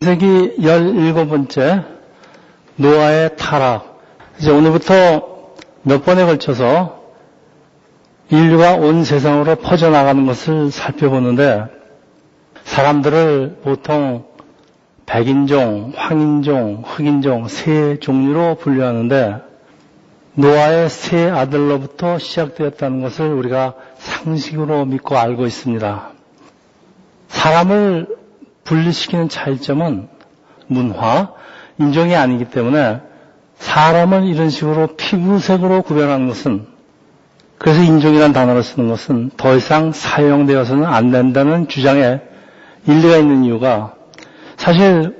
창세기 17번째 노아의 타락. 이제 오늘부터 몇 번에 걸쳐서 인류가 온 세상으로 퍼져나가는 것을 살펴보는데, 사람들을 보통 백인종, 황인종, 흑인종 세 종류로 분류하는데, 노아의 세 아들로부터 시작되었다는 것을 우리가 상식으로 믿고 알고 있습니다. 사람을 분리시키는 차이점은 문화, 인종이 아니기 때문에 사람을 이런 식으로 피부색으로 구별하는 것은, 그래서 인종이라는 단어를 쓰는 것은 더 이상 사용되어서는 안 된다는 주장에 일리가 있는 이유가, 사실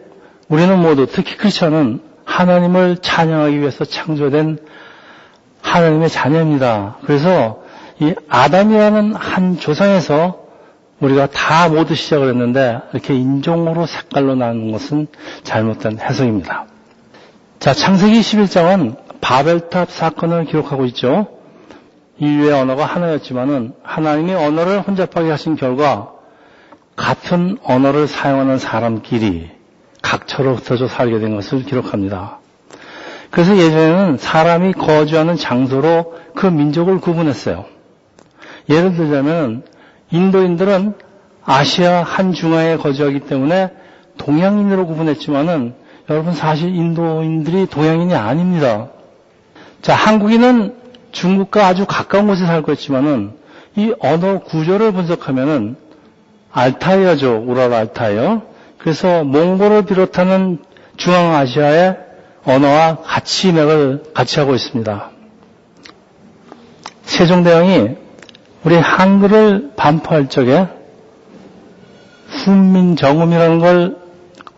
우리는 모두, 특히 크리스천은 하나님을 찬양하기 위해서 창조된 하나님의 자녀입니다. 그래서 이 아담이라는 한 조상에서 우리가 다 모두 시작을 했는데, 이렇게 인종으로 색깔로 나누는 것은 잘못된 해석입니다. 자, 창세기 11장은 바벨탑 사건을 기록하고 있죠. 인류의 언어가 하나였지만은 하나님이 언어를 혼잡하게 하신 결과 같은 언어를 사용하는 사람끼리 각처로 흩어져 살게 된 것을 기록합니다. 그래서 예전에는 사람이 거주하는 장소로 그 민족을 구분했어요. 예를 들자면 인도인들은 아시아 한중하에 거주하기 때문에 동양인으로 구분했지만은, 여러분 사실 인도인들이 동양인이 아닙니다. 자, 한국인은 중국과 아주 가까운 곳에 살고 있지만은 이 언어 구조를 분석하면은 알타이어죠. 우랄 알타이어. 그래서 몽골을 비롯하는 중앙아시아의 언어와 같이 맥을 같이 하고 있습니다. 세종대왕이 우리 한글을 반포할 적에 훈민정음이라는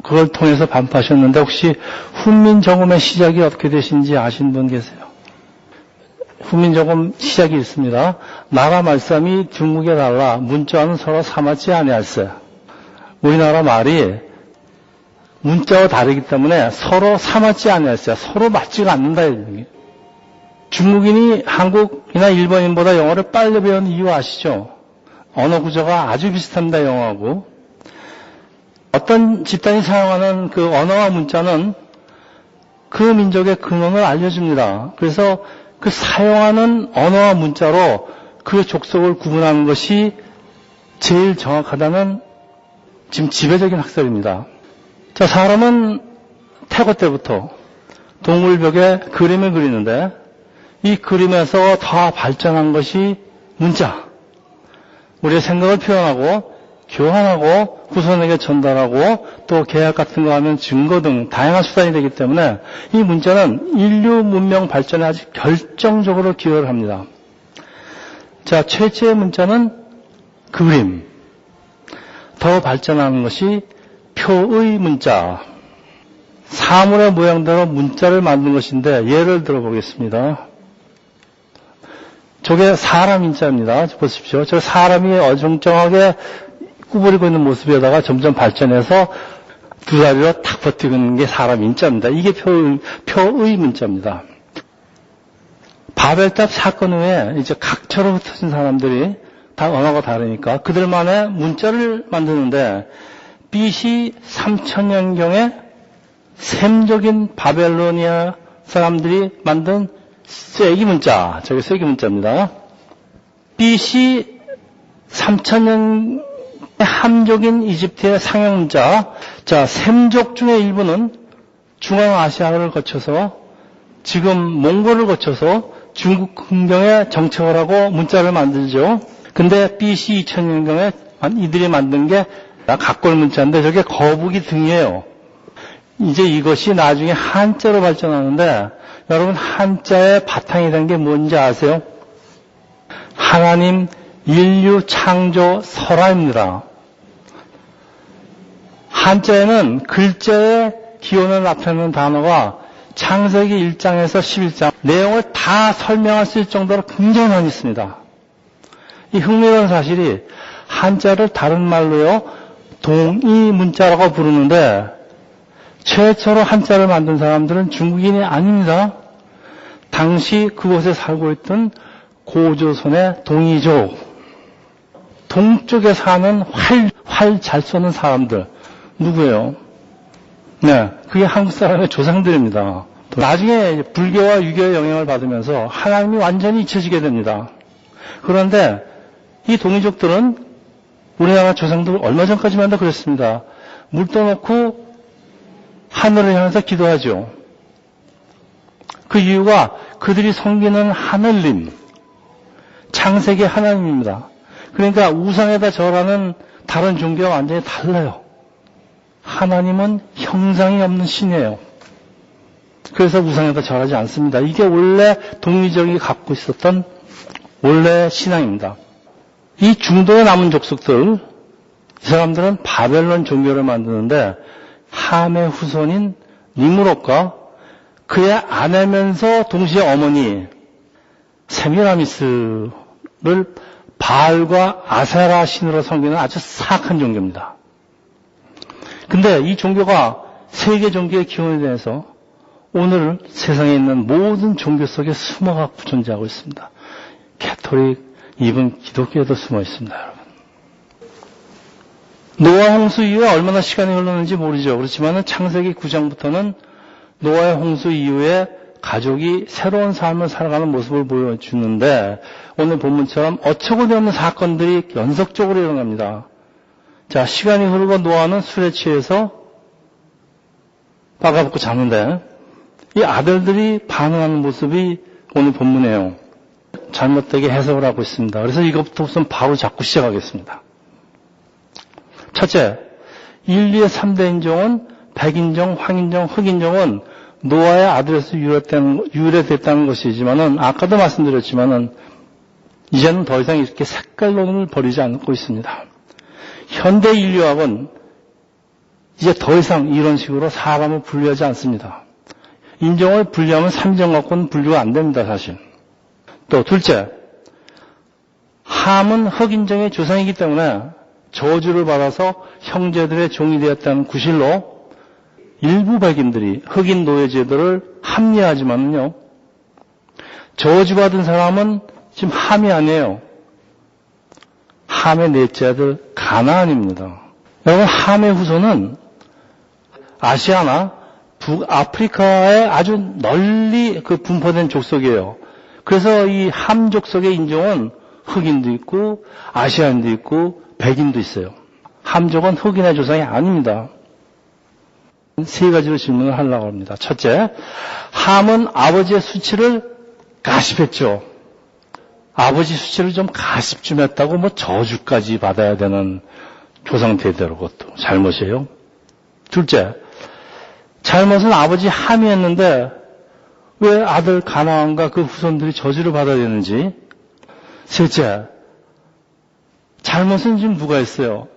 그걸 통해서 반포하셨는데, 혹시 훈민정음의 시작이 어떻게 되신지 아신 분 계세요? 훈민정음 시작이 있습니다. 나라 말씀이 중국에 달라 문자와는 서로 삼았지 아니할세. 우리나라 말이 문자와 다르기 때문에 서로 삼았지 아니할세. 서로 맞지가 않는다. 중국인이 한국이나 일본인보다 영어를 빨리 배운 이유 아시죠? 언어 구조가 아주 비슷합니다, 영어하고. 어떤 집단이 사용하는 그 언어와 문자는 그 민족의 근원을 알려줍니다. 그래서 그 사용하는 언어와 문자로 그 족속을 구분하는 것이 제일 정확하다는 지금 지배적인 학설입니다. 자, 사람은 태고 때부터 동물벽에 그림을 그리는데, 이 그림에서 더 발전한 것이 문자. 우리의 생각을 표현하고 교환하고 후손에게 전달하고 또 계약 같은 거 하면 증거 등 다양한 수단이 되기 때문에 이 문자는 인류 문명 발전에 아주 결정적으로 기여를 합니다. 자, 최초의 문자는 그림. 더 발전하는 것이 표의 문자. 사물의 모양대로 문자를 만든 것인데, 예를 들어보겠습니다. 저게 사람 인자입니다. 보십시오. 저 사람이 어정쩡하게 구부리고 있는 모습에다가 점점 발전해서 두 다리로 탁 버티고 있는 게 사람 인자입니다. 이게 표의 문자입니다. 바벨탑 사건 후에 이제 각처로 흩어진 사람들이 다 언어가 다르니까 그들만의 문자를 만드는데, BC 3000년경에 셈족인 바벨로니아 사람들이 만든 쐐기 문자, 저게 쐐기 문자입니다. BC 3000년 함족인 이집트의 상형 문자. 자, 셈족 중의 일부는 중앙아시아를 거쳐서 지금 몽골을 거쳐서 중국 근경에 정착을 하고 문자를 만들죠. 근데 BC 2000년경에 이들이 만든 게 각골 문자인데, 저게 거북이 등이에요. 이제 이것이 나중에 한자로 발전하는데, 여러분 한자의 바탕이 된 게 뭔지 아세요? 하나님 인류 창조 설화입니다. 한자에는 글자의 기원을 나타내는 단어가 창세기 1장에서 11장 내용을 다 설명할 수 있을 정도로 굉장히 많이 있습니다. 이 흥미로운 사실이, 한자를 다른 말로요 동이 문자라고 부르는데, 최초로 한자를 만든 사람들은 중국인이 아닙니다. 당시 그곳에 살고 있던 고조선의 동이족, 동쪽에 사는 활 잘 쏘는 사람들, 누구예요? 네, 그게 한국 사람의 조상들입니다. 나중에 불교와 유교의 영향을 받으면서 하나님이 완전히 잊혀지게 됩니다. 그런데 이 동이족들은 우리나라 조상들 얼마 전까지만 다 그랬습니다. 물 떠놓고 하늘을 향해서 기도하죠. 그 이유가 그들이 섬기는 하늘님, 창세기 하나님입니다. 그러니까 우상에다 절하는 다른 종교와 완전히 달라요. 하나님은 형상이 없는 신이에요. 그래서 우상에다 절하지 않습니다. 이게 원래 동이족이 갖고 있었던 원래 신앙입니다. 이 중동에 남은 족속들, 이 사람들은 바벨론 종교를 만드는데 함의 후손인 니므롯과 그의 아내면서 동시에 어머니 세미라미스를 바알과 아세라 신으로 섬기는 아주 사악한 종교입니다. 근데 이 종교가 세계 종교의 기원에 대해서 오늘 세상에 있는 모든 종교 속에 숨어갖고 존재하고 있습니다. 캐톨릭, 이분 기독교에도 숨어 있습니다, 여러분. 노아 홍수 이후에 얼마나 시간이 흘렀는지 모르죠. 그렇지만 창세기 9장부터는 노아의 홍수 이후에 가족이 새로운 삶을 살아가는 모습을 보여주는데 오늘 본문처럼 어처구니 없는 사건들이 연속적으로 일어납니다. 자, 시간이 흐르고 노아는 술에 취해서 빠가붙고 자는데 이 아들들이 반응하는 모습이 오늘 본문이에요. 잘못되게 해석을 하고 있습니다. 그래서 이것부터 우선 바로 잡고 시작하겠습니다. 첫째, 인류의 3대 인종은 백인종, 황인종, 흑인종은 노아의 아들에서 유래됐다는 것이지만은 아까도 말씀드렸지만은 이제는 더 이상 이렇게 색깔론을 벌이지 않고 있습니다. 현대 인류학은 이제 더 이상 이런 식으로 사람을 분류하지 않습니다. 인종을 분류하면 3인종 갖고는 분류가 안 됩니다, 사실. 또 둘째, 함은 흑인종의 조상이기 때문에 저주를 받아서 형제들의 종이 되었다는 구실로 일부 백인들이 흑인 노예 제도를 합리화하지만요, 저주받은 사람은 지금 함이 아니에요. 함의 넷째 아들 가나안입니다. 여러분, 함의 후손은 아시아나 북아프리카에 아주 널리 분포된 족속이에요. 그래서 이 함 족속의 인종은 흑인도 있고 아시아인도 있고 백인도 있어요. 함족은 흑인의 조상이 아닙니다. 세 가지로 질문을 하려고 합니다. 첫째, 함은 아버지의 수치를 가십했죠. 아버지 수치를 좀 가십 좀 했다고 뭐 저주까지 받아야 되는 조상 대대로 그것도 잘못이에요. 둘째, 잘못은 아버지 함이 했는데 왜 아들 가나안과 그 후손들이 저주를 받아야 되는지. 셋째, 잘못은 지금 누가 했어요?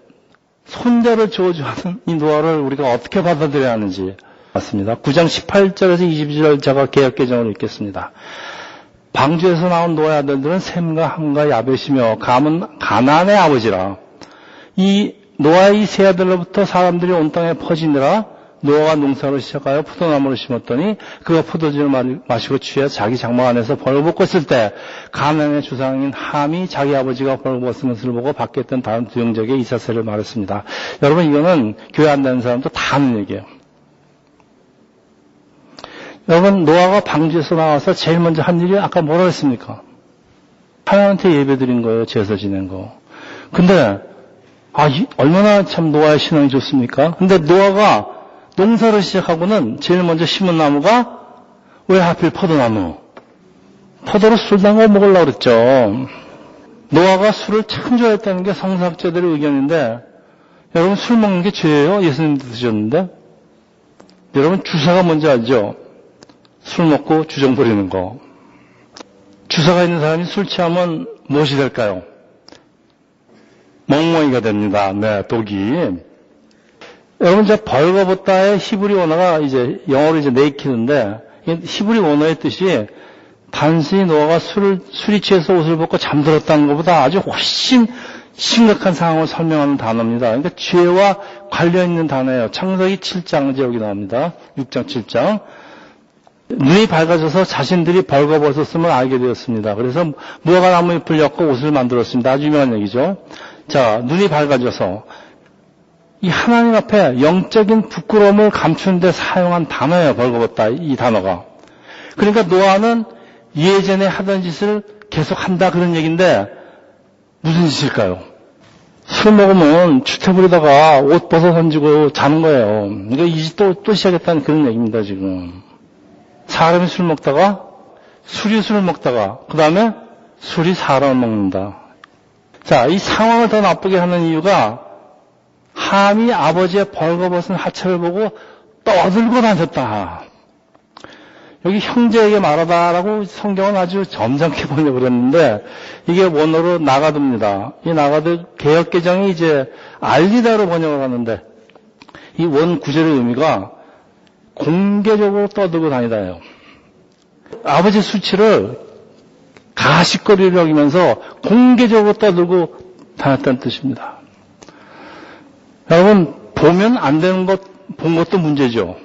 손자를 저주하는 이 노아를 우리가 어떻게 받아들여야 하는지. 맞습니다. 9장 18절에서 22절 제가 개역개정으로 읽겠습니다. 방주에서 나온 노아의 아들들은 셈과 함과 야벳이며 감은 가나안의 아버지라. 이 노아의 세 아들로부터 사람들이 온 땅에 퍼지느라 노아가 농사를 시작하여 포도나무를 심었더니 그가 포도주를 마시고 취해 자기 장막 안에서 벌거벗고 있을 때 가나안의 조상인 함이 자기 아버지가 벌거벗은 것을 보고 밖에 있던 다른 두 형제에게 이 사실을 말했습니다. 여러분, 이거는 교회 안 다니는 사람도 다 아는 얘기예요. 여러분, 노아가 방주에서 나와서 제일 먼저 한 일이 아까 뭐라 했습니까? 하나님한테 예배 드린 거예요. 제사 지낸 거. 근데 얼마나 참 노아의 신앙이 좋습니까? 근데 노아가 농사를 시작하고는 제일 먼저 심은 나무가 왜 하필 포도나무? 포도로 술 담궈 먹으려고 그랬죠. 노아가 술을 참 좋아했다는 게 성서학자들의 의견인데 여러분, 술 먹는 게 죄예요? 예수님도 드셨는데. 여러분, 주사가 뭔지 알죠? 술 먹고 주정 부리는 거. 주사가 있는 사람이 술 취하면 무엇이 될까요? 멍멍이가 됩니다. 네, 독이. 여러분, 저 벌거벗다의 히브리 원어가 이제 영어로 이제 네이키드인데 히브리 원어의 뜻이 단순히 노아가 술이 취해서 옷을 벗고 잠들었다는 것보다 아주 훨씬 심각한 상황을 설명하는 단어입니다. 그러니까 죄와 관련 있는 단어예요. 창세기 7장 이제 여기 나옵니다. 6장 7장. 눈이 밝아져서 자신들이 벌거벗었음을 알게 되었습니다. 그래서 무화과 나무 잎을 엮고 옷을 만들었습니다. 아주 유명한 얘기죠. 자, 눈이 밝아져서 이 하나님 앞에 영적인 부끄러움을 감추는 데 사용한 단어예요. 벌거벗다, 이 단어가. 그러니까 노아는 예전에 하던 짓을 계속한다 그런 얘기인데 무슨 짓일까요? 술 먹으면 주태부리다가 옷 벗어 던지고 자는 거예요. 그러니까 이 짓 또 시작했다는 그런 얘기입니다, 지금. 사람이 술 먹다가, 술이 술을 먹다가, 그 다음에 술이 사람을 먹는다. 자, 이 상황을 더 나쁘게 하는 이유가 함이 아버지의 벌거벗은 하체를 보고 떠들고 다녔다. 여기 형제에게 말하다라고 성경은 아주 점잖게 번역을 했는데 이게 원어로 나가드입니다. 이 나가드 개역개정이 이제 알리다로 번역을 하는데 이 원 구절의 의미가 공개적으로 떠들고 다니다예요. 아버지 수치를 가식거리를 여기면서 공개적으로 떠들고 다녔다는 뜻입니다. 여러분, 보면 안 되는 것, 본 것도 문제죠.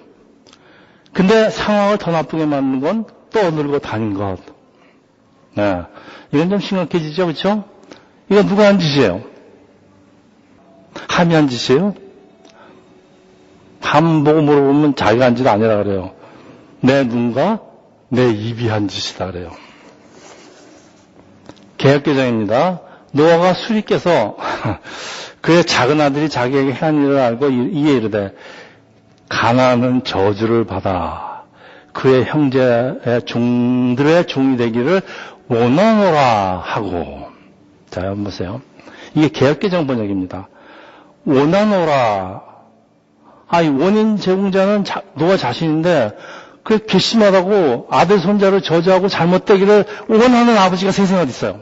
근데 상황을 더 나쁘게 만드는 건 떠들고 다닌 것. 네. 이건 좀 심각해지죠, 그렇죠? 이거 누가 한 짓이에요? 함이 한 짓이에요? 함 보고 물어보면 자기가 한 짓 아니라 그래요. 내 눈과 내 입이 한 짓이다 그래요. 개역개정입니다. 노아가 술이 깨서 그의 작은 아들이 자기에게 한 일을 알고 이에 이르되 가나안은 저주를 받아 그의 형제의 종들의 종이 되기를 원하노라 하고. 자, 한번 보세요. 이게 개역개정 번역입니다. 원하노라. 이 원인 제공자는 노아 자신인데 그 괘씸하다고 아들 손자를 저주하고 잘못되기를 원하는 아버지가 세상에 어디 있어요?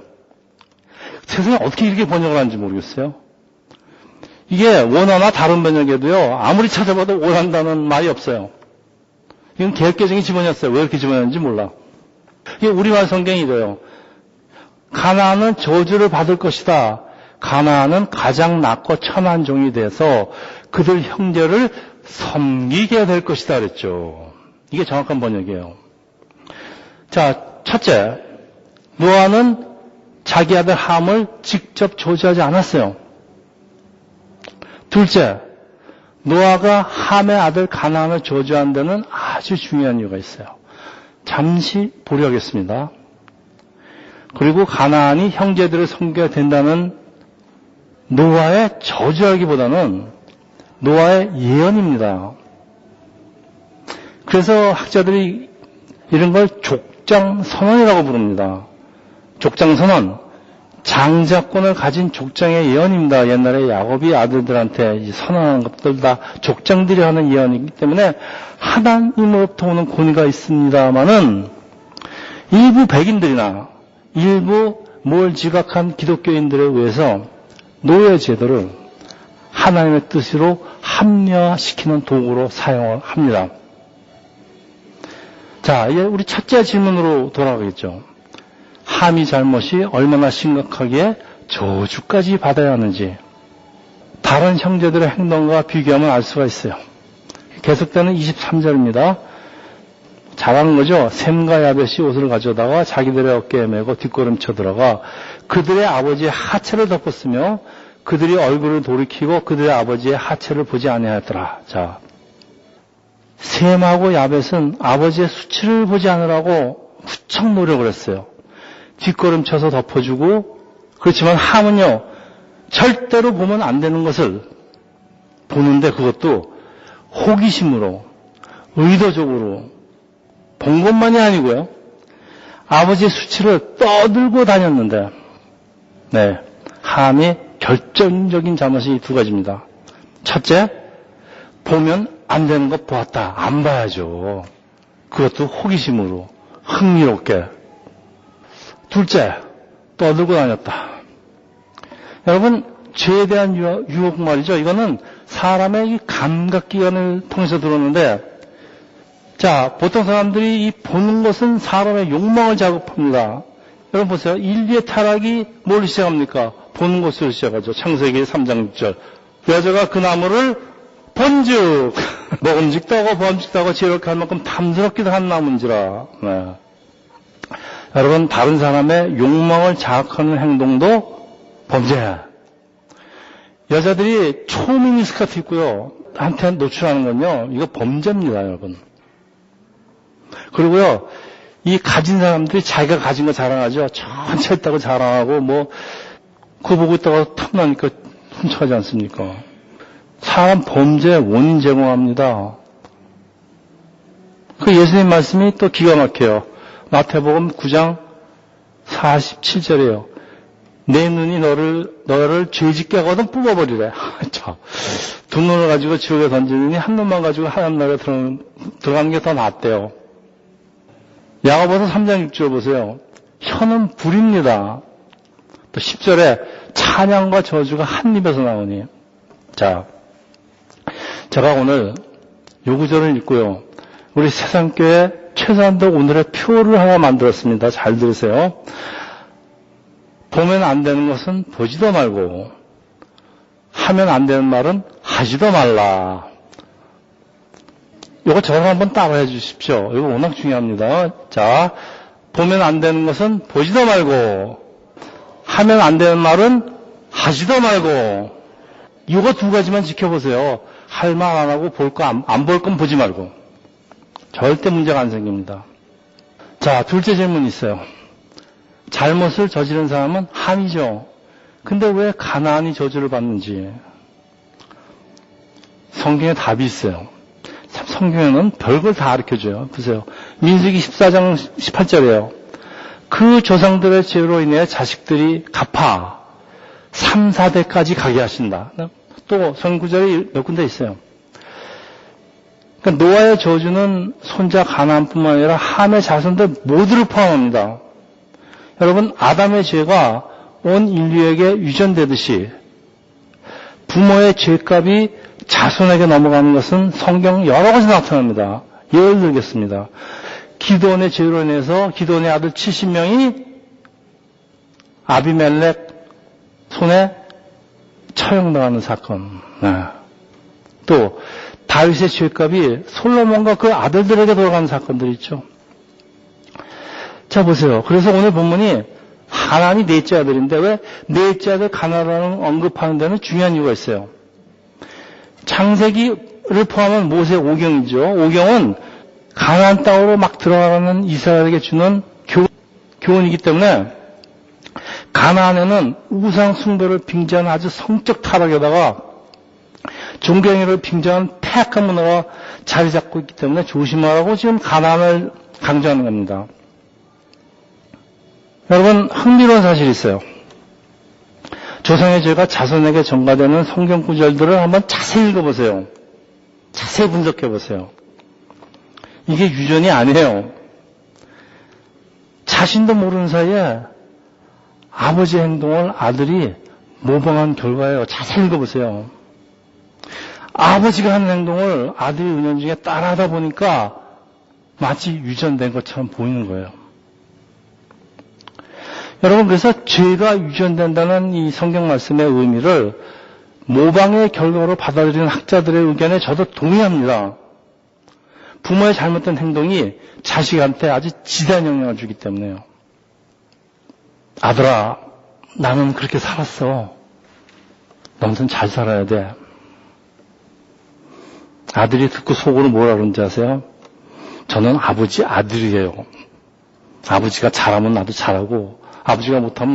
세상에 어떻게 이렇게 번역을 하는지 모르겠어요. 이게 원어나 다른 번역에도요, 아무리 찾아봐도 원한다는 말이 없어요. 이건 개역개정이 집어넣었어요. 왜 이렇게 집어넣었는지 몰라. 이게 우리말 성경이 이래요. 가나안은 저주를 받을 것이다. 가나안은 가장 낮고 천한 종이 돼서 그들 형제를 섬기게 될 것이다 그랬죠. 이게 정확한 번역이에요. 자, 첫째, 노아는 자기 아들 함을 직접 저주하지 않았어요. 둘째, 노아가 함의 아들 가나안을 저주한 데는 아주 중요한 이유가 있어요. 잠시 보려겠습니다. 그리고 가나안이 형제들을 섬겨야 된다는 노아의 저주하기보다는 노아의 예언입니다. 그래서 학자들이 이런 걸 족장선언이라고 부릅니다. 족장선언, 장자권을 가진 족장의 예언입니다. 옛날에 야곱이 아들들한테 선언하는 것들 다 족장들이 하는 예언이기 때문에 하나님으로부터 오는 권위가 있습니다마는 일부 백인들이나 일부 뭘 지각한 기독교인들에 의해서 노예 제도를 하나님의 뜻으로 합리화시키는 도구로 사용을 합니다. 자, 이제 우리 첫째 질문으로 돌아가겠죠. 함이 잘못이 얼마나 심각하기에 저주까지 받아야 하는지 다른 형제들의 행동과 비교하면 알 수가 있어요. 계속되는 23절입니다. 잘하는 거죠. 셈과 야벳이 옷을 가져다가 자기들의 어깨에 메고 뒷걸음쳐 들어가 그들의 아버지의 하체를 덮었으며 그들이 얼굴을 돌이키고 그들의 아버지의 하체를 보지 아니하였더라. 자, 셈하고 야벳은 아버지의 수치를 보지 않으라고 무척 노력을 했어요. 뒷걸음쳐서 덮어주고, 그렇지만 함은요, 절대로 보면 안 되는 것을 보는데 그것도 호기심으로, 의도적으로 본 것만이 아니고요. 아버지의 수치를 떠들고 다녔는데, 네, 함이 결정적인 잘못이 두 가지입니다. 첫째, 보면 안 되는 것 보았다. 안 봐야죠. 그것도 호기심으로, 흥미롭게. 둘째, 떠들고 다녔다. 여러분, 죄에 대한 유혹 말이죠. 이거는 사람의 이 감각기관을 통해서 들어오는데, 자, 보통 사람들이 이 보는 것은 사람의 욕망을 자극합니다. 여러분 보세요. 인류의 타락이 뭘 시작합니까? 보는 것으로 시작하죠. 창세기 3장 6절. 여자가 그 나무를 본즉 먹음직도 하고 범직도 하고 지혜롭게 할 만큼 탐스럽기도 한 나무인지라. 네. 여러분, 다른 사람의 욕망을 자극하는 행동도 범죄. 여자들이 초미니 스커트 입고요. 한테 노출하는 건요. 이거 범죄입니다, 여러분. 그리고요. 이 가진 사람들이 자기가 가진 거 자랑하죠. 전체 있다고 자랑하고 그거 보고 있다가 탐나니까 훔쳐가지 않습니까? 사람 범죄 원인 제공합니다. 그 예수님 말씀이 또 기가 막혀요. 마태복음 9장 47절이에요. 내 눈이 너를 죄짓게 하거든 뽑아버리래. 자, 두 눈을 가지고 지옥에 던지느니 한 눈만 가지고 하나님 나라에 들어가는 게 더 낫대요. 야고보서 3장 6절 보세요. 혀는 불입니다. 또 10절에 찬양과 저주가 한 입에서 나오니. 자, 제가 오늘 요 구절을 읽고요. 우리 세상교회 최선도 오늘의 표를 하나 만들었습니다. 잘 들으세요. 보면 안 되는 것은 보지도 말고, 하면 안 되는 말은 하지도 말라. 이거 저랑 한번 따라해 주십시오. 이거 워낙 중요합니다. 자, 보면 안 되는 것은 보지도 말고, 하면 안 되는 말은 하지도 말고, 이거 두 가지만 지켜보세요. 할 말 안 하고 볼 거 안 볼 건 보지 말고. 절대 문제가 안 생깁니다. 자, 둘째 질문이 있어요. 잘못을 저지른 사람은 함이죠. 근데 왜 가나안이 저주를 받는지. 성경에 답이 있어요. 참 성경에는 별걸 다 가르쳐줘요. 보세요. 민수기 14장 18절이에요. 그 조상들의 죄로 인해 자식들이 갚아 3, 4대까지 가게 하신다. 또 성구절이 몇 군데 있어요. 그러니까 노아의 저주는 손자 가나안뿐만 아니라 함의 자손들 모두를 포함합니다. 여러분, 아담의 죄가 온 인류에게 유전되듯이 부모의 죄값이 자손에게 넘어가는 것은 성경 여러 곳에 나타납니다. 예를 들겠습니다. 기드온의 죄로 인해서 기드온의 아들 70명이 아비멜렉 손에 처형당하는 사건. 또 다윗의 죄값이 솔로몬과 그 아들들에게 돌아가는 사건들이 있죠. 자, 보세요. 그래서 오늘 본문이 하나님이 넷째 아들인데 왜 넷째 아들 가나안을 언급하는 데는 중요한 이유가 있어요. 창세기를 포함한 모세 오경이죠. 오경은 가나안 땅으로 막 들어가는 이스라엘에게 주는 교훈이기 때문에 가나안에는 우상 숭배를 빙자한 아주 성적 타락에다가 종교행위를 빙자한 폐악한 문화가 자리 잡고 있기 때문에 조심하라고 지금 가나안을 강조하는 겁니다. 여러분, 흥미로운 사실이 있어요. 조상의 죄가 자손에게 전가되는 성경 구절들을 한번 자세히 읽어보세요. 자세히 분석해보세요. 이게 유전이 아니에요. 자신도 모르는 사이에 아버지의 행동을 아들이 모방한 결과예요. 자세히 읽어보세요. 아버지가 하는 행동을 아들이 은연중에 따라하다 보니까 마치 유전된 것처럼 보이는 거예요. 여러분, 그래서 죄가 유전된다는 이 성경 말씀의 의미를 모방의 결과로 받아들이는 학자들의 의견에 저도 동의합니다. 부모의 잘못된 행동이 자식한테 아주 지대한 영향을 주기 때문에요. 아들아, 나는 그렇게 살았어. 너는 잘 살아야 돼. 아들이 듣고 속으로 뭐라 그런지 아세요? 저는 아버지 아들이에요. 아버지가 잘하면 나도 잘하고 아버지가 못하면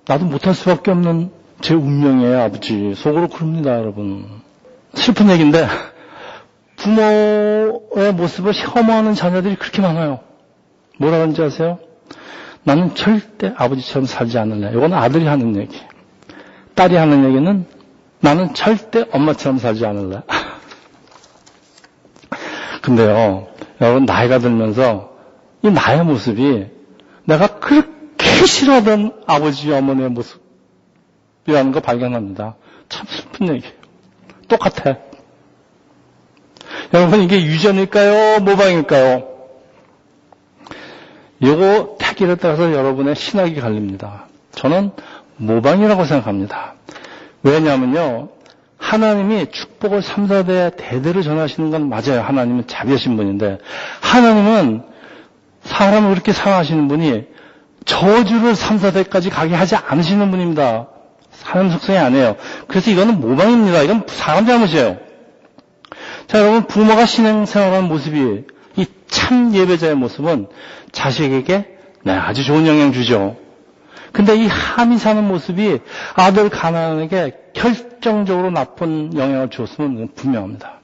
나도 못할 수밖에 없는 제 운명이에요, 아버지. 속으로 그럽니다, 여러분. 슬픈 얘기인데 부모의 모습을 혐오하는 자녀들이 그렇게 많아요. 뭐라 그런지 아세요? 나는 절대 아버지처럼 살지 않을래. 이건 아들이 하는 얘기. 딸이 하는 얘기는 나는 절대 엄마처럼 살지 않을래. 근데요, 여러분, 나이가 들면서 이 나의 모습이 내가 그렇게 싫어하던 아버지, 어머니의 모습이라는 거 발견합니다. 참 슬픈 얘기예요. 똑같아. 여러분, 이게 유전일까요? 모방일까요? 요거 택일에 따라서 여러분의 신학이 갈립니다. 저는 모방이라고 생각합니다. 왜냐하면요, 하나님이 축복을 3, 4대 대대로 전하시는 건 맞아요. 하나님은 자비하신 분인데, 하나님은 사람을 그렇게 사랑하시는 분이 저주를 3, 4대까지 가게 하지 않으시는 분입니다. 하나님 속성이 아니에요. 그래서 이거는 모방입니다. 이건 사람 잘못이에요. 자, 여러분, 부모가 신앙생활하는 모습이, 이 참 예배자의 모습은 자식에게 아주 좋은 영향 주죠. 근데 이 함이 사는 모습이 아들 가나안에게 결정적으로 나쁜 영향을 주었으면 분명합니다.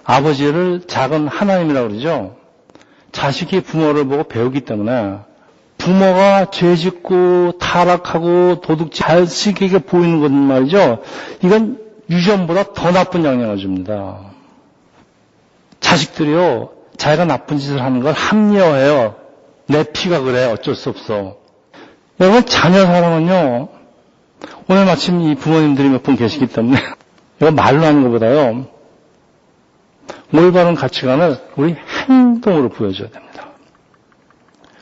아버지를 작은 하나님이라고 그러죠. 자식이 부모를 보고 배우기 때문에 부모가 죄짓고 타락하고 도둑질 자식에게 보이는 것 말이죠. 이건 유전보다 더 나쁜 영향을 줍니다. 자식들이요, 자기가 나쁜 짓을 하는 걸 합리화해요. 내 피가 그래, 어쩔 수 없어. 여러분, 자녀 사랑은요, 오늘 마침 이 부모님들이 몇 분 계시기 때문에 이거 말로 하는 것보다요, 올바른 가치관을 우리 행동으로 보여줘야 됩니다.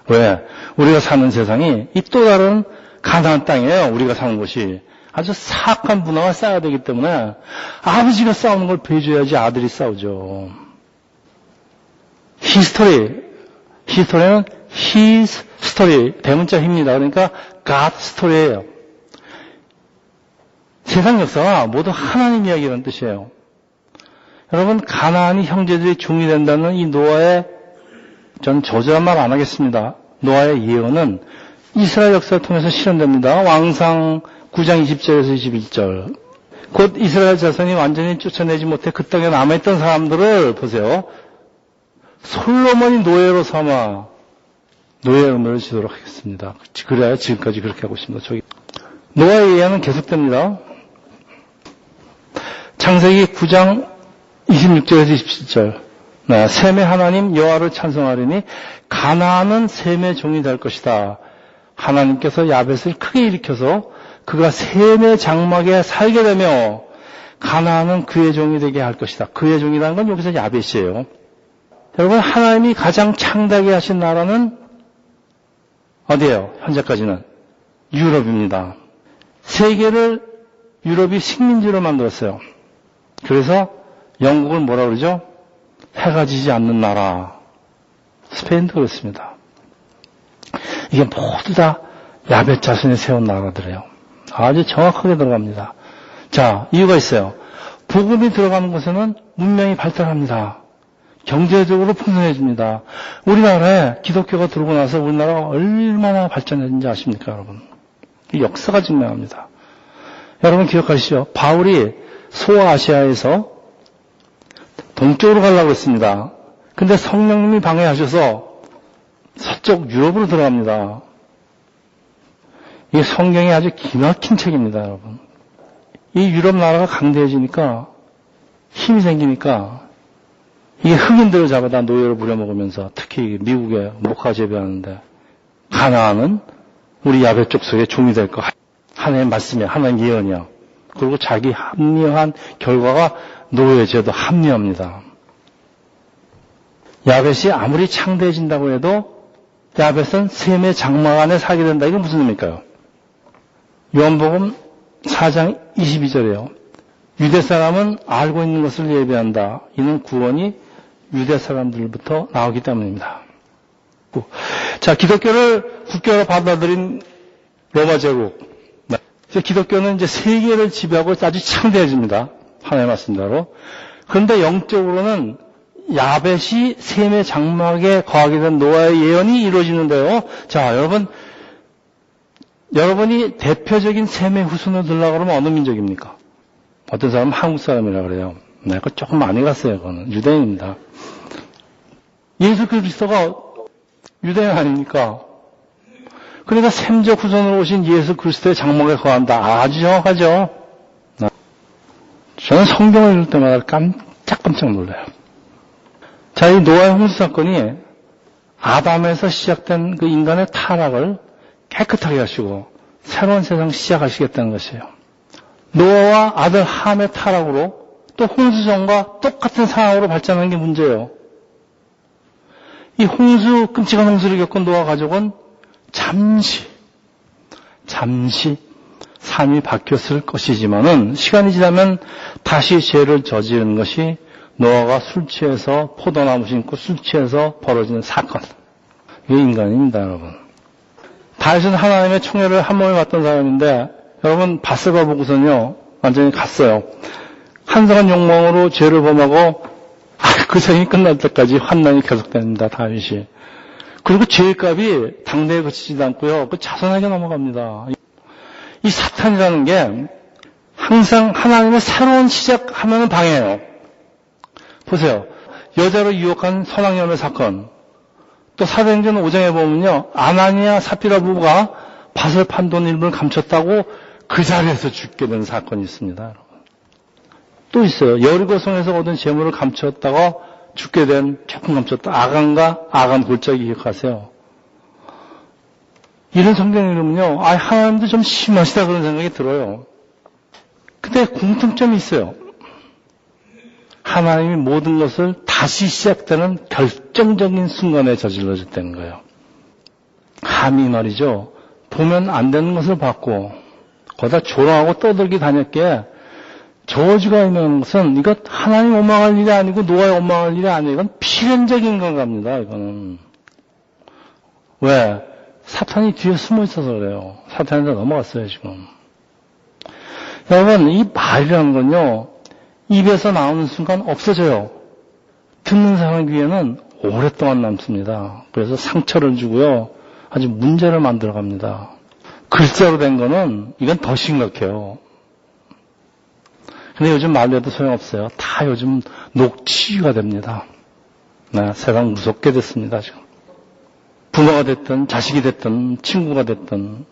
왜? 우리가 사는 세상이 이 또 다른 가나안 땅이에요. 우리가 사는 곳이. 아주 사악한 문화가 쌓여야 되기 때문에 아버지가 싸우는 걸 배줘야지 아들이 싸우죠. 히스토리는 his story, 대문자 힘입니다. 그러니까 God story예요. 세상 역사가 모두 하나님 이야기라는 뜻이에요. 여러분, 가나안이 형제들이 종이 된다는 이 노아의, 전 저주한 말 안 하겠습니다. 노아의 예언은 이스라엘 역사를 통해서 실현됩니다. 왕상 9장 20절에서 21절. 곧 이스라엘 자손이 완전히 쫓아내지 못해 그 땅에 남아있던 사람들을 보세요. 솔로몬이 노예로 삼아 노예 의무를 지도록 하겠습니다. 그래야 지금까지 그렇게 하고 있습니다. 노아의 예언은 계속됩니다. 창세기 9장 26절에서 27절. 셈의 하나님 여호와를 찬송하리니 가나안은 셈의 종이 될 것이다. 하나님께서 야벳을 크게 일으켜서 그가 셈의 장막에 살게 되며 가나안은 그의 종이 되게 할 것이다. 그의 종이라는 건 여기서 야벳이에요. 여러분, 하나님이 가장 창대하게 하신 나라는 어디예요? 현재까지는 유럽입니다. 세계를 유럽이 식민지로 만들었어요. 그래서 영국을 뭐라 그러죠? 해가 지지 않는 나라. 스페인도 그렇습니다. 이게 모두 다 야벳 자손이 세운 나라들이에요. 아주 정확하게 들어갑니다. 자, 이유가 있어요. 복음이 들어가는 곳에는 문명이 발달합니다. 경제적으로 풍성해집니다. 우리나라에 기독교가 들어오고 나서 우리나라가 얼마나 발전했는지 아십니까, 여러분? 이 역사가 증명합니다. 여러분 기억하시죠? 바울이 소아시아에서 동쪽으로 가려고 했습니다. 근데 성령님이 방해하셔서 서쪽 유럽으로 들어갑니다. 이게 성경이 아주 기막힌 책입니다, 여러분. 이 유럽 나라가 강대해지니까 힘이 생기니까 이게 흑인들을 잡아다 노예로 부려먹으면서 특히 미국에 목화 재배하는데 가나안은 우리 야벳 족속의 종이 될 거. 하나님 말씀이야. 하나님 예언이야. 그리고 자기 합리화한 결과가 노예제도 합리화입니다. 야벳이 아무리 창대해진다고 해도 야벳은 셈의 장막 안에 살게 된다. 이건 무슨 의미일까요? 요한복음 4장 22절이에요. 유대 사람은 알고 있는 것을 예배한다. 이는 구원이 유대 사람들부터 나오기 때문입니다. 자, 기독교를 국교로 받아들인 로마 제국. 기독교는 이제 세계를 지배하고 아주 창대해집니다. 하나님의 말씀대로. 그런데 영적으로는 야벳이 셈의 장막에 거하게 된 노아의 예언이 이루어지는데요. 자, 여러분이 대표적인 셈의 후손을 들으려고 그러면 어느 민족입니까? 어떤 사람은 한국 사람이라고 그래요. 네, 그거 조금 많이 갔어요. 그거는 유대인입니다. 예수 그리스도가 유대인 아닙니까? 그러니까 셈적 후손으로 오신 예수 그리스도의 장막에 거한다. 아주 정확하죠? 저는 성경을 읽을 때마다 깜짝깜짝 놀라요. 자, 이 노아의 홍수 사건이 아담에서 시작된 그 인간의 타락을 깨끗하게 하시고 새로운 세상 시작하시겠다는 것이에요. 노아와 아들 함의 타락으로 또 홍수전과 똑같은 상황으로 발전하는 게 문제예요. 이 끔찍한 홍수를 겪은 노아 가족은 잠시 삶이 바뀌었을 것이지만은 시간이 지나면 다시 죄를 저지르는 것이 노아가 술 취해서 포도나무 심고 술 취해서 벌어지는 사건. 이게 인간입니다, 여러분. 다윗은 하나님의 총애를 한 몸에 맡던 사람인데 여러분 바세바 보고서는요 완전히 갔어요. 한성한 욕망으로 죄를 범하고 그 생이 끝날 때까지 환난이 계속됩니다. 다윗이. 그리고 죄의 값이 당대에 그치지도 않고요. 그 자손에게 넘어갑니다. 이 사탄이라는 게 항상 하나님의 새로운 시작하면 방해해요. 보세요. 여자로 유혹한 선악연의 사건. 또 사도행전 5장에 보면요. 아나니아 사피라 부부가 밭을 판 돈 일부를 감췄다고 그 자리에서 죽게 된 사건이 있습니다. 또 있어요. 여리고성에서 얻은 재물을 감췄다가 죽게 된, 조금 감췄다. 아간과 아간 골짜기 기억하세요. 이런 성경 읽으면요. 하나님도 좀 심하시다 그런 생각이 들어요. 근데 공통점이 있어요. 하나님이 모든 것을 다시 시작되는 결정적인 순간에 저질러졌다는 거예요. 함이 말이죠. 보면 안 되는 것을 봤고 거기다 조롱하고 떠들기 다녔기에 저주가 있는 것은 이것 하나님 원망할 일이 아니고 노아의 원망할 일이 아니에요. 이건 필연적인 겁니다. 이거는. 왜? 사탄이 뒤에 숨어 있어서 그래요. 사탄한테 넘어갔어요 지금. 여러분 이 말이라는 건요. 입에서 나오는 순간 없어져요. 듣는 사람 귀에는 오랫동안 남습니다. 그래서 상처를 주고요. 아주 문제를 만들어갑니다. 글자로 된 거는 이건 더 심각해요. 근데 요즘 말로 해도 소용없어요. 다 요즘 녹취가 됩니다. 네, 세상 무섭게 됐습니다, 지금. 부모가 됐든, 자식이 됐든, 친구가 됐든,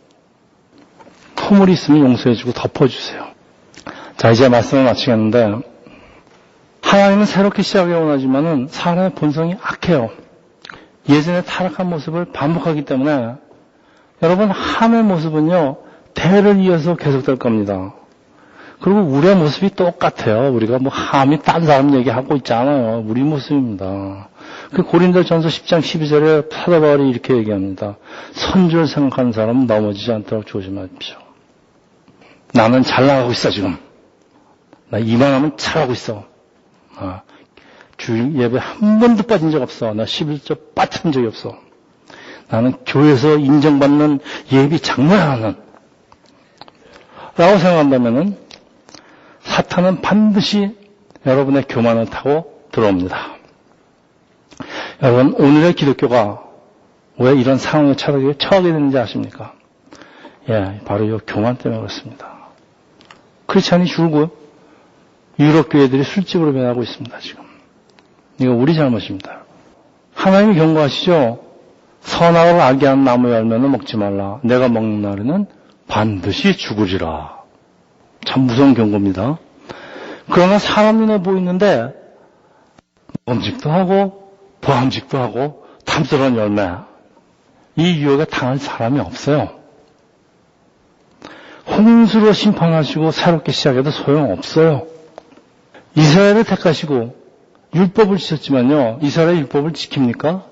허물이 있으면 용서해주고 덮어주세요. 자, 이제 말씀을 마치겠는데, 하나님은 새롭게 시작해 원하지만은 사람의 본성이 악해요. 예전의 타락한 모습을 반복하기 때문에, 여러분, 함의 모습은요, 대를 이어서 계속될 겁니다. 그리고 우리의 모습이 똑같아요. 우리가 뭐 함이 딴 사람 얘기하고 있지 않아요. 우리 모습입니다. 그 고린도전서 10장 12절에 사도 바울이 이렇게 얘기합니다. 선주를 생각하는 사람은 넘어지지 않도록 조심하십시오. 나는 잘 나가고 있어 지금. 나 이만하면 잘하고 있어. 주일 예배 한 번도 빠진 적 없어. 나 11조 빠진 적이 없어. 나는 교회에서 인정받는 예비 장로야는 라고 생각한다면은 사탄은 반드시 여러분의 교만을 타고 들어옵니다. 여러분, 오늘의 기독교가 왜 이런 상황에 처하게 되는지 아십니까? 예, 바로 이 교만 때문에 그렇습니다. 크리스찬이 줄고 유럽 교회들이 술집으로 변하고 있습니다, 지금. 이거 우리 잘못입니다. 하나님이 경고하시죠? 선악을 알게 하는 나무 열매는 먹지 말라. 내가 먹는 날에는 반드시 죽으리라. 참 무서운 경고입니다. 그러나 사람 눈에 보이는데 범직도 하고 보암직도 하고 탐스러운 열매 이 유혹에 당할 사람이 없어요. 홍수로 심판하시고 새롭게 시작해도 소용없어요. 이스라엘을 택하시고 율법을 주셨지만요. 이스라엘 율법을 지킵니까?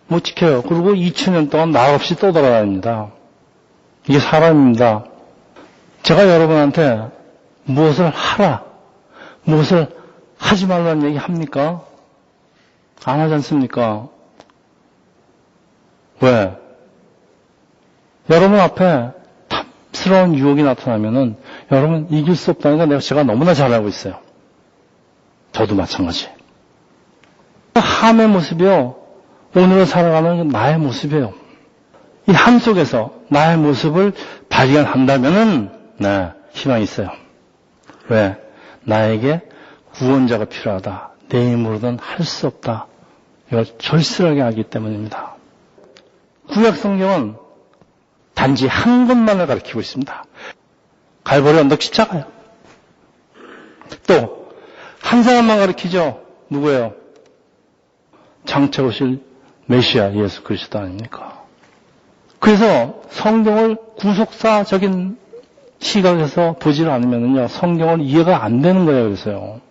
못 지켜요. 그리고 2000년 동안 나 없이 떠돌아다닙니다. 이게 사람입니다. 제가 여러분한테 무엇을 하라, 무엇을 하지 말라는 얘기 합니까? 안 하지 않습니까? 왜? 여러분 앞에 탐스러운 유혹이 나타나면은 여러분 이길 수 없다는 거 제가 너무나 잘 알고 있어요. 저도 마찬가지. 함의 모습이요. 오늘을 살아가는 나의 모습이에요. 이 함 속에서 나의 모습을 발견한다면은 네, 희망이 있어요. 왜? 나에게 구원자가 필요하다. 내 힘으로는 할 수 없다. 이걸 절실하게 알기 때문입니다. 구약 성경은 단지 한 것만을 가리키고 있습니다. 갈보리 언덕 십자가요. 또 한 사람만 가리키죠. 누구예요? 장차 오실 메시아 예수 그리스도 아닙니까? 그래서 성경을 구속사적인 시각에서 보지를 않으면요, 성경을 이해가 안 되는 거예요. 그래서요.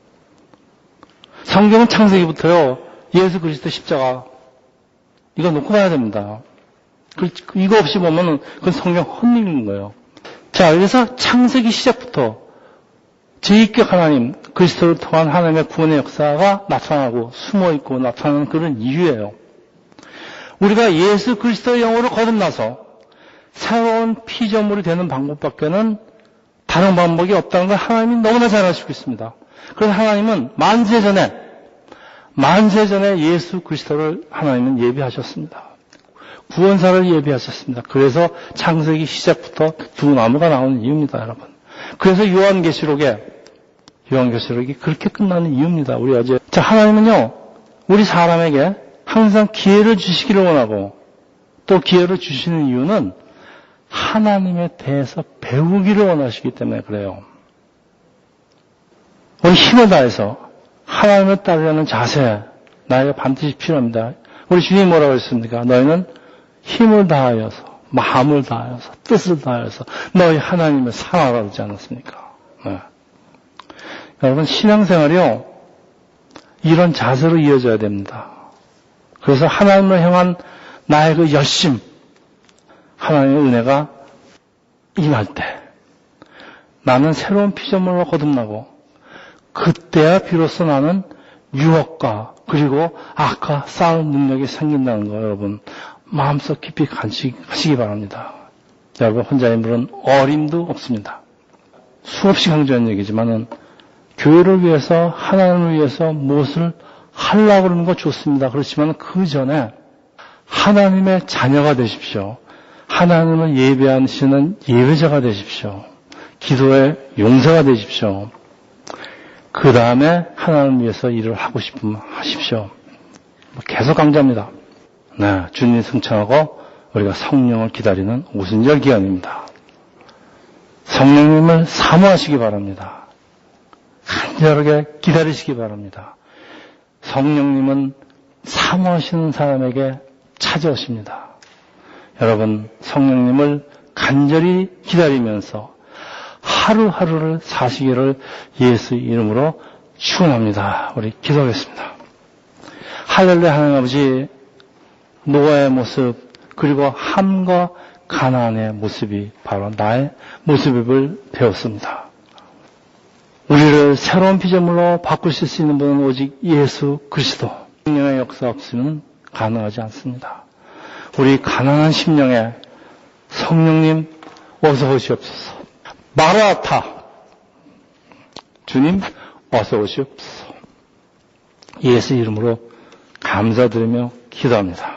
성경은 창세기부터요, 예수 그리스도 십자가 이거 놓고 봐야 됩니다. 이거 없이 보면은 그건 성경 헛익는 거예요. 자, 그래서 창세기 시작부터 제2격 하나님, 그리스도를 통한 하나님의 구원의 역사가 나타나고 숨어있고 나타나는 그런 이유예요. 우리가 예수 그리스도의 영으로 거듭나서 새로운 피조물이 되는 방법밖에는 다른 방법이 없다는 걸 하나님이 너무나 잘 아시고 있습니다. 그래서 하나님은 만세 전에 예수 그리스도를 하나님은 예비하셨습니다. 구원사를 예비하셨습니다. 그래서 창세기 시작부터 두 나무가 나오는 이유입니다, 여러분. 그래서 요한계시록이 그렇게 끝나는 이유입니다. 우리 어제. 자, 하나님은요, 우리 사람에게 항상 기회를 주시기를 원하고 또 기회를 주시는 이유는 하나님에 대해서 배우기를 원하시기 때문에 그래요. 우리 힘을 다해서 하나님을 따르려는 자세, 나에게 반드시 필요합니다. 우리 주님이 뭐라고 했습니까? 너희는 힘을 다하여서, 마음을 다하여서, 뜻을 다하여서 너희 하나님을 사랑하라 그러지 않았습니까? 네. 여러분, 신앙생활이요, 이런 자세로 이어져야 됩니다. 그래서 하나님을 향한 나의 그 열심, 하나님의 은혜가 임할 때 나는 새로운 피조물로 거듭나고 그때야 비로소 나는 유혹과 그리고 악과 싸울 능력이 생긴다는 거 여러분 마음속 깊이 간직하시기 바랍니다. 여러분 혼자의 물은 어림도 없습니다. 수없이 강조한 얘기지만은 교회를 위해서 하나님을 위해서 무엇을 하려고 그러는 거 좋습니다. 그렇지만 그 전에 하나님의 자녀가 되십시오. 하나님을 예배하시는 예배자가 되십시오. 기도의 용사가 되십시오. 그 다음에 하나님을 위해서 일을 하고 싶으면 하십시오. 계속 강조합니다. 네, 주님 승천하고 우리가 성령을 기다리는 오순절 기간입니다. 성령님을 사모하시기 바랍니다. 간절하게 기다리시기 바랍니다. 성령님은 사모하시는 사람에게 찾아오십니다. 여러분, 성령님을 간절히 기다리면서 하루하루를 사시기를 예수 이름으로 축원합니다. 우리 기도하겠습니다. 할렐루야. 하나님 아버지, 노아의 모습 그리고 함과 가나안의 모습이 바로 나의 모습을 배웠습니다. 우리를 새로운 피조물로 바꾸실 수 있는 분은 오직 예수 그리스도. 성령의 역사 없이는 가능하지 않습니다. 우리 가난한 심령에 성령님 어서 오시옵소서. 마라나타 주님 어서 오시옵소서. 예수 이름으로 감사드리며 기도합니다.